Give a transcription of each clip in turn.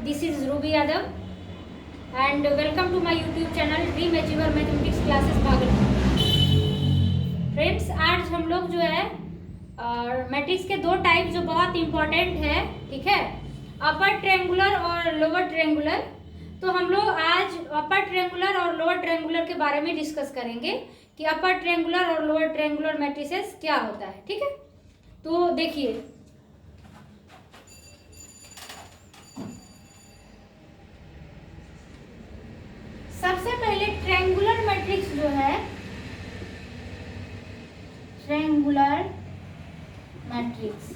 This is Ruby Yadav and welcome to my YouTube channel Dream Achiever Mathematics Classes Bhagalpur. Friends, आज हम लोग जो है मैट्रिक्स के दो टाइप जो बहुत इंपॉर्टेंट है, ठीक है, अपर ट्रायंगुलर और लोअर ट्रायंगुलर। तो हम लोग आज अपर ट्रायंगुलर और लोअर ट्रायंगुलर के बारे में डिस्कस करेंगे कि अपर ट्रायंगुलर और लोअर ट्रायंगुलर मैट्रिसेस क्या होता है, ठीक है। तो देखिए, सबसे पहले ट्रायंगुलर मैट्रिक्स जो है, ट्रायंगुलर मैट्रिक्स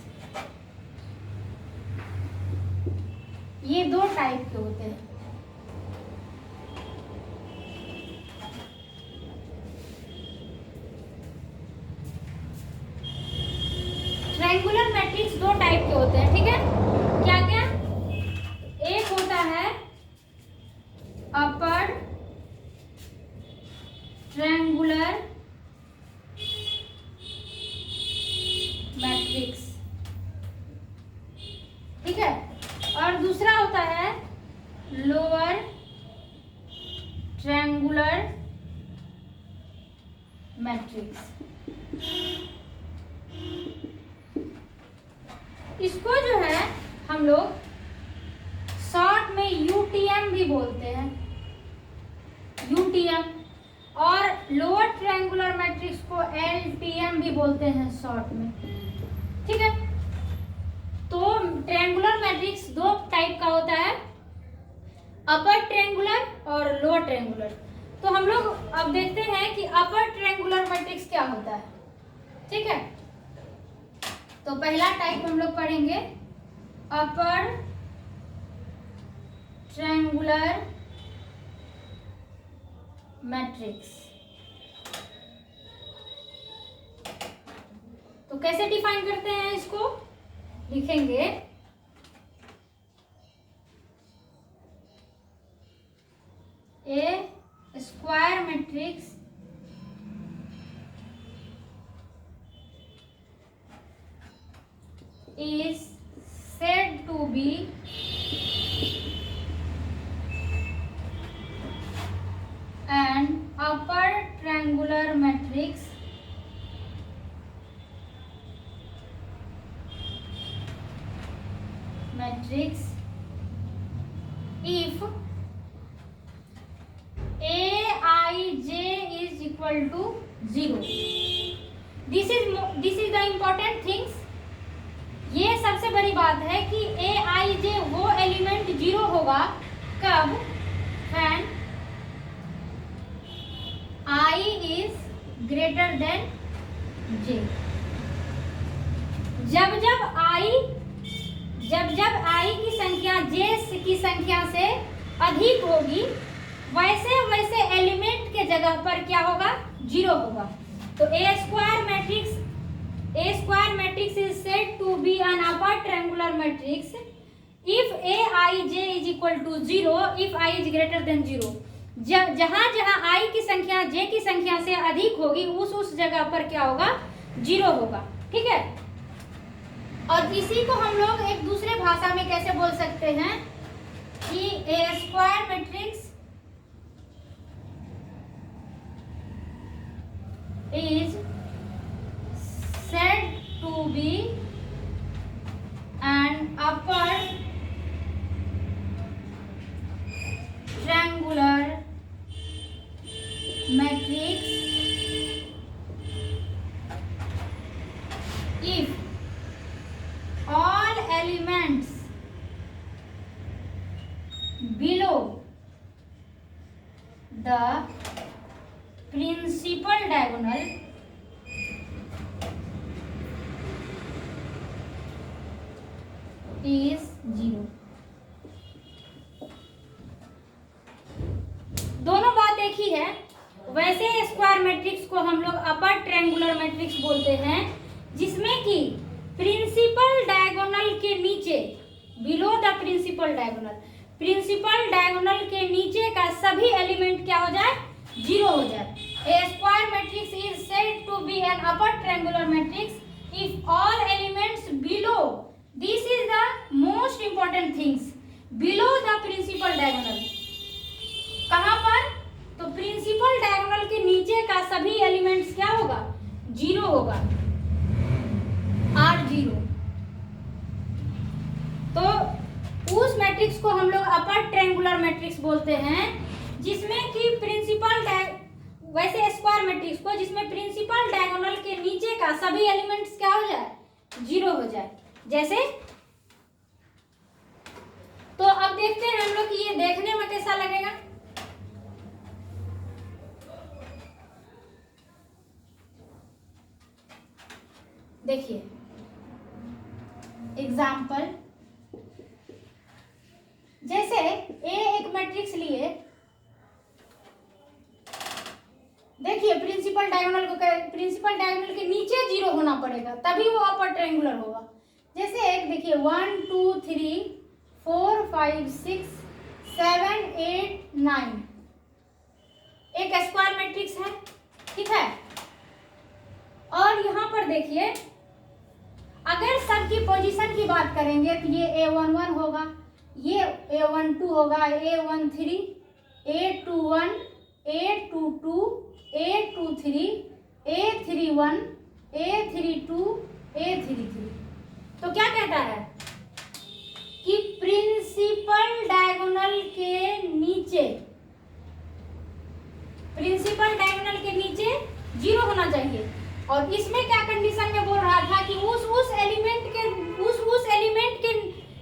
ये दो टाइप के होते हैं। ट्रायंगुलर मैट्रिक्स दो टाइप के होते हैं, ठीक है। क्या क्या? एक होता है अपर ट्रायंगुलर मैट्रिक्स, ठीक है, और दूसरा होता है लोअर ट्रायंगुलर मैट्रिक्स। इसको जो है हम लोग शॉर्ट में यूटीएम भी बोलते हैं, यूटीएम, और लोअर ट्रायंगुलर मैट्रिक्स को एलटीएम भी बोलते हैं शॉर्ट में, ठीक है। तो ट्रायंगुलर मैट्रिक्स दो टाइप का होता है, अपर ट्रायंगुलर और लोअर ट्रायंगुलर। तो हम लोग अब देखते हैं कि अपर ट्रायंगुलर मैट्रिक्स क्या होता है, ठीक है। तो पहला टाइप हम लोग पढ़ेंगे अपर ट्रायंगुलर मैट्रिक्स। तो कैसे डिफाइन करते हैं इसको? लिखेंगे A square matrix is said to be an upper triangular matrix if aij is equal to 0. This is the important things. ये सबसे बड़ी बात है कि ए आई जे वो एलिमेंट 0 होगा कब? When I is greater than J. जब आई की संख्या जे की संख्या से अधिक होगी, वैसे वैसे एलिमेंट के जगह पर क्या होगा? 0 होगा। तो ए square matrix is said to be an upper triangular matrix if aij is equal to 0 if I is greater than 0। जहां i की संख्या j की संख्या से अधिक होगी, उस जगह पर क्या होगा? 0 होगा, ठीक है। और इसी को हम लोग एक दूसरे भाषा में कैसे बोल सकते हैं कि A square matrix is said to be an upper triangular matrix if all elements below the principal diagonal is 0। दोनों बात एक ही है। वैसे स्क्वायर मैट्रिक्स को हम लोग अपर ट्रायंगुलर मैट्रिक्स बोलते हैं, जिसमें कि प्रिंसिपल डायगोनल के नीचे, बिलो द प्रिंसिपल डायगोनल के नीचे का सभी एलिमेंट क्या हो जाए? 0 हो जाए। A square matrix is said to be an upper triangular matrix if all elements below, this is the most important things, below the triangular matrix बोलते हैं, जिसमें कि प्रिंसिपल वैसे स्क्वायर मैट्रिक्स को जिसमें प्रिंसिपल डायगोनल के नीचे का सभी एलिमेंट्स क्या हो जाए, 0 हो जाए। जैसे तो अब देखते हैं हम लोग कि ये देखने में कैसा लगेगा। देखिए एग्जाम्पल, जैसे ए एक मैट्रिक्स लिए, देखिए प्रिंसिपल डायगोनल के नीचे 0 होना पड़ेगा तभी वो अपर ट्रायंगुलर होगा। जैसे एक देखिए 1 2 3 4 5 6 7 8 9 एक स्क्वायर मैट्रिक्स है, ठीक है। और यहाँ पर देखिए अगर सबकी पोजीशन की बात करेंगे तो ये A11 होगा, ये A12 होगा, A13 A21 A22 A23 A31 A32 A33। तो क्या कहता है कि प्रिंसिपल डायगोनल के नीचे 0 होना चाहिए। और इसमें क्या कंडीशन में बोल रहा था कि उस एलिमेंट के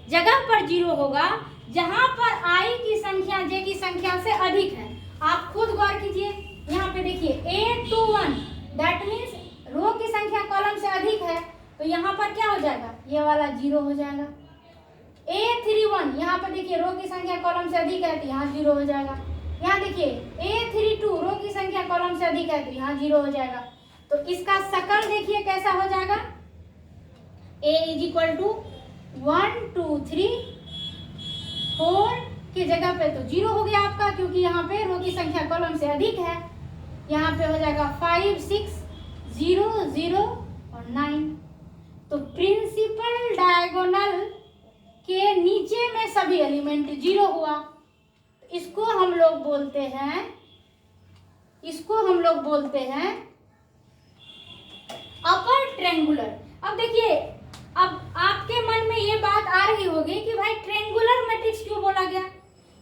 जगह पर 0 होगा जहां पर i की संख्या j की संख्या से अधिक है। आप खुद गौर कीजिए, यहाँ पे देखिए A21 दैट मीन्स रो की संख्या कॉलम से अधिक है, तो यहाँ पर क्या हो जाएगा, ये वाला 0 हो जाएगा। A31 यहाँ पर देखिए रो की संख्या कॉलम से अधिक है तो यहाँ 0 हो जाएगा। यहाँ देखिए A32 रो की संख्या कॉलम से अधिक है तो यहाँ 0 हो जाएगा। तो इसका शकल देखिए कैसा हो जाएगा, A इज इक्वल टू 1 2 3 4 की जगह पे तो 0 हो गया आपका, क्योंकि यहाँ पे रो की संख्या कॉलम से अधिक है। यहाँ पे हो जाएगा 5 6 0 0 और 9। तो प्रिंसिपल डायगोनल के नीचे में सभी एलिमेंट 0 हुआ। इसको हम लोग बोलते हैं अपर ट्रायंगुलर। अब देखिए, अब आपके मन में ये बात आ रही होगी कि भाई ट्रायंगुलर मैट्रिक्स क्यों बोला गया,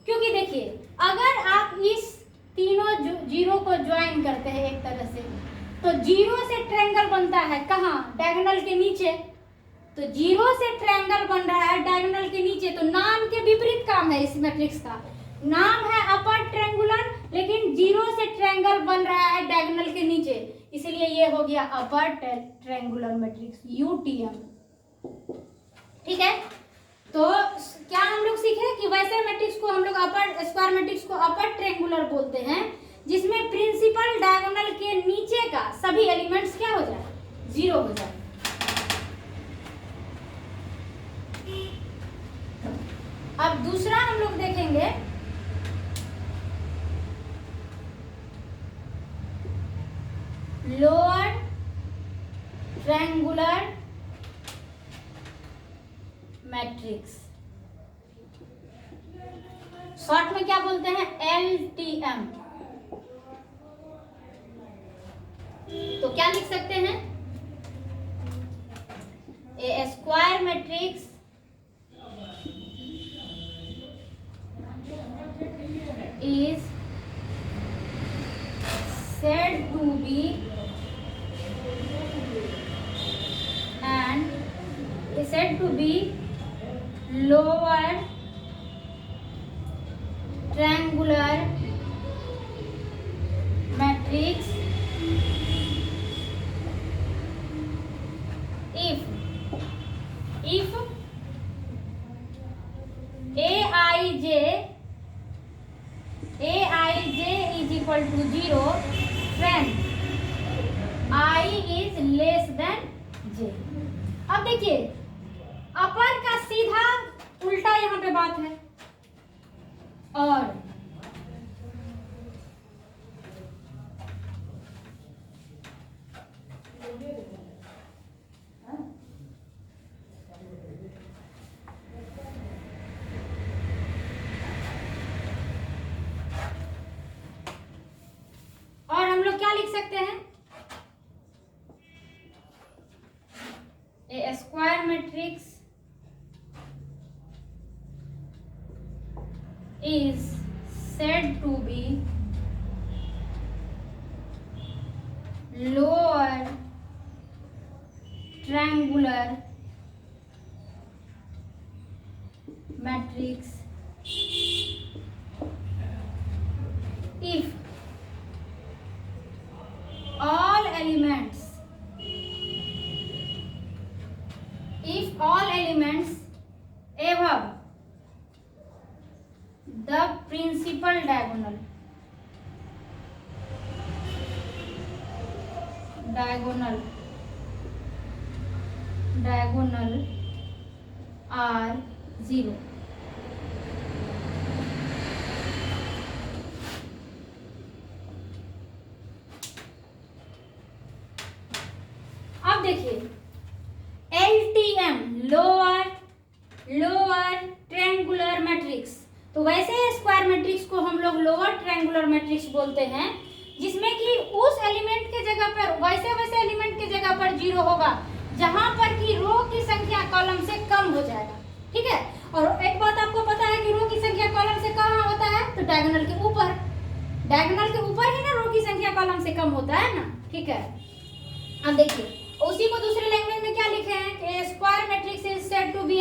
क्योंकि देखिए अगर आप इस तीनों 0 को ज्वाइन करते हैं एक तरह से, तो 0 से ट्रायंगल बनता है कहाँ, डायगोनल के नीचे। तो 0 से ट्रायंगल बन रहा है डायगोनल के नीचे, तो नाम के विपरीत काम है इस मैट्रिक्स का। नाम है अपर ट्रायंगुलर, लेकिन 0 से ट्रायंगल बन रहा है डायगोनल के नीचे, इसलिए ये हो गया अपर ट्रायंगुलर मैट्रिक्स UTM। ठीक है, तो क्या हम लोग सीखे कि वैसे मैट्रिक्स को हम लोग अपर स्क्वायर मैट्रिक्स को अपर ट्रायंगुलर बोलते हैं, जिसमें प्रिंसिपल डायगोनल के नीचे का सभी एलिमेंट्स क्या हो जाए, 0 हो जाए। अब दूसरा हम लोग देखेंगे, लोअर ट्रायंगुलर मैट्रिक्स, शॉर्ट में क्या बोलते हैं, LTM। तो क्या लिख सकते हैं, A square matrix is said to be lower triangular matrix if Aij is equal to 0 when I is less than j। अब देखिए अपर का सीधा उल्टा यहाँ पे बात है, और हम लोग क्या लिख सकते हैं, A square matrix is said to be lower triangular matrix if all elements above the principal diagonal are 0. अब देखिए LTM लोअर ट्रायंगुलर मैट्रिक्स, तो वैसे स्क्वायर मैट्रिक्स को हम लोग लोअर ट्रायंगुलर मैट्रिक्स बोलते हैं, जिसमें कि उस एलिमेंट के जगह पर वैसे एलिमेंट के जगह पर 0 होगा जहां पर कि रो की संख्या कॉलम से कम हो जाएगा। ठीक है, और एक बात आपको पता है कि रो की संख्या कॉलम से कहाँ होता है, तो डायगोनल के ऊपर ही ना रो की संख्या कॉलम से कम होता है ना। ठीक है, अब देखिए उसी को दूसरे लैंग्वेज में क्या लिखे हैं कि square matrix is said to be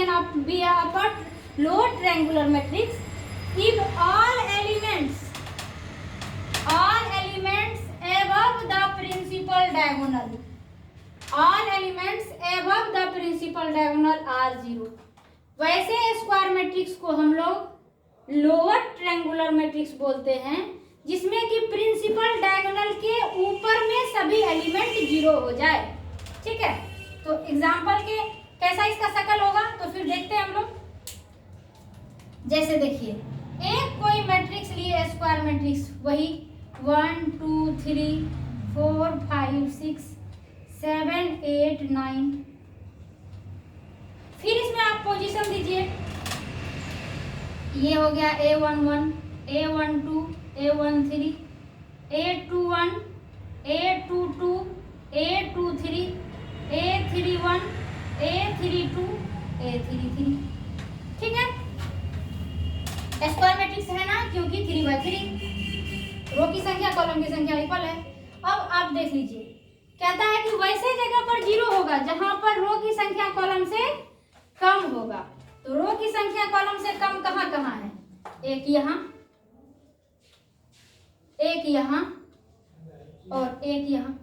upper lower triangular matrix if all elements above the principal diagonal are 0। वैसे स्क्वायर मैट्रिक्स को हम लोग लोअर ट्रायंगुलर मैट्रिक्स बोलते हैं, जिसमें कि प्रिंसिपल डायगोनल के ऊपर में सभी एलिमेंट 0 हो जाए। ठीक है, तो एग्जांपल के कैसा इसका शकल होगा तो फिर देखते हैं हम लोग। जैसे देखिए एक कोई मैट्रिक्स लिए स्क्वायर मैट्रिक्स, वही 1 2 3 4 5 6 7 8 9, फिर इसमें आप पोजीशन दीजिए। ये हो गया A11 A12 A13 A21 A22 A23 A31 A32 A33। ठीक है, स्क्वायर मैट्रिक्स है ना, क्योंकि 3/3 रो की संख्या कॉलम की संख्या इक्वल है। अब आप देख लीजिए, कहता है कि वैसे जगह पर 0 होगा जहां पर रो की संख्या कॉलम से कम होगा। तो रो की संख्या कॉलम से कम कहाँ कहाँ है, एक यहाँ और एक यहाँ,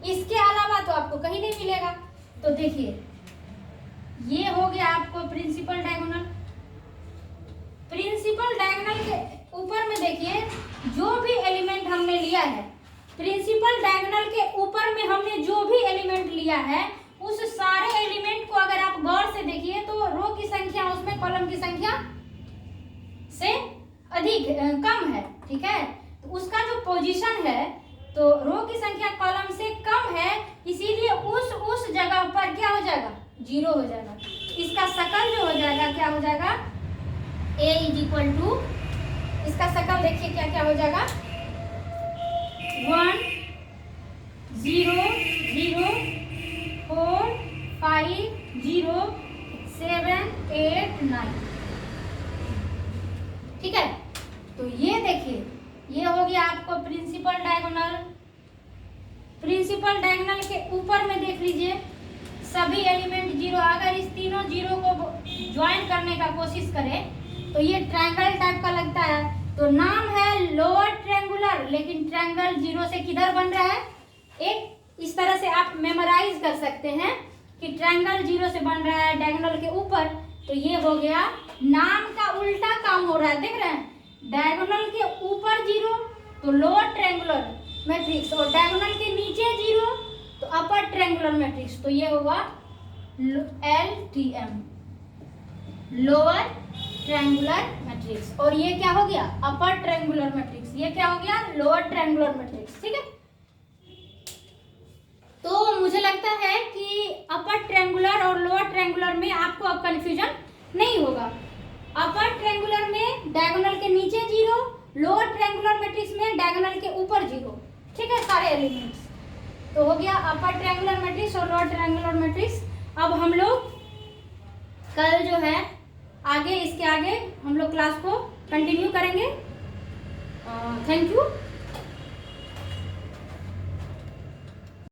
इसके अलावा तो आपको कहीं नहीं मिलेगा। तो देखिए ये हो गया आपको प्रिंसिपल डायगोनल के ऊपर में देखिए जो भी एलिमेंट हमने लिया है, प्रिंसिपल डायगोनल के ऊपर में हमने जो भी एलिमेंट लिया है, उस सारे एलिमेंट को अगर आप गौर से देखिए तो रो की संख्या उसमें कॉलम की संख्या से अधिक कम है। ठीक है, तो उसका जो पोजीशन है तो रो की संख्या कॉलम से कम है, इसीलिए उस जगह पर क्या हो जाएगा, 0 हो जाएगा। इसका शकल जो हो जाएगा क्या हो जाएगा, A = इसका शकल देखिए क्या क्या हो जाएगा, 1 0 0 4 5 0 7 8 9। ठीक है, तो ये देखिए ये हो गया आपको प्रिंसिपल डायगोनल के ऊपर में देख लीजिए सभी एलिमेंट 0। अगर इस तीनों 0 को ज्वाइन करने का कोशिश करें तो ये ट्रायंगल टाइप का लगता है, तो नाम है लोअर ट्रायंगुलर, लेकिन ट्रायंगल 0 से किधर बन रहा है, एक इस तरह से आप मेमोराइज कर सकते हैं कि ट्रायंगल 0 से बन रहा है डायगोनल के ऊपर। तो ये हो गया, नाम का उल्टा काम हो रहा है, देख रहे हैं, डायगोनल के ऊपर 0 तो लोअर ट्रायंगुलर मैट्रिक्स, और डायगोनल के नीचे 0 तो अपर ट्रायंगुलर मैट्रिक्स। तो ये होगा LTM लोअर ट्रायंगुलर मैट्रिक्स, और ये क्या हो गया, अपर ट्रायंगुलर मैट्रिक्स। ये क्या हो गया, लोअर ट्रायंगुलर मैट्रिक्स। ठीक है, तो मुझे लगता है कि अपर ट्रायंगुलर और लोअर ट्रायंगुलर में आपको अब कंफ्यूजन नहीं होगा। अपर ट्रायंगुलर में डायगोनल के नीचे 0, लोअर ट्रायंगुलर मैट्रिक्स में डायगोनल के ऊपर 0। ठीक है, सारे एलिमेंट्स तो हो गया अपर ट्रायंगुलर मैट्रिक्स और लोअर ट्रायंगुलर मैट्रिक्स। अब हम लोग कल जो है आगे इसके आगे हम लोग क्लास को कंटिन्यू करेंगे। Thank you.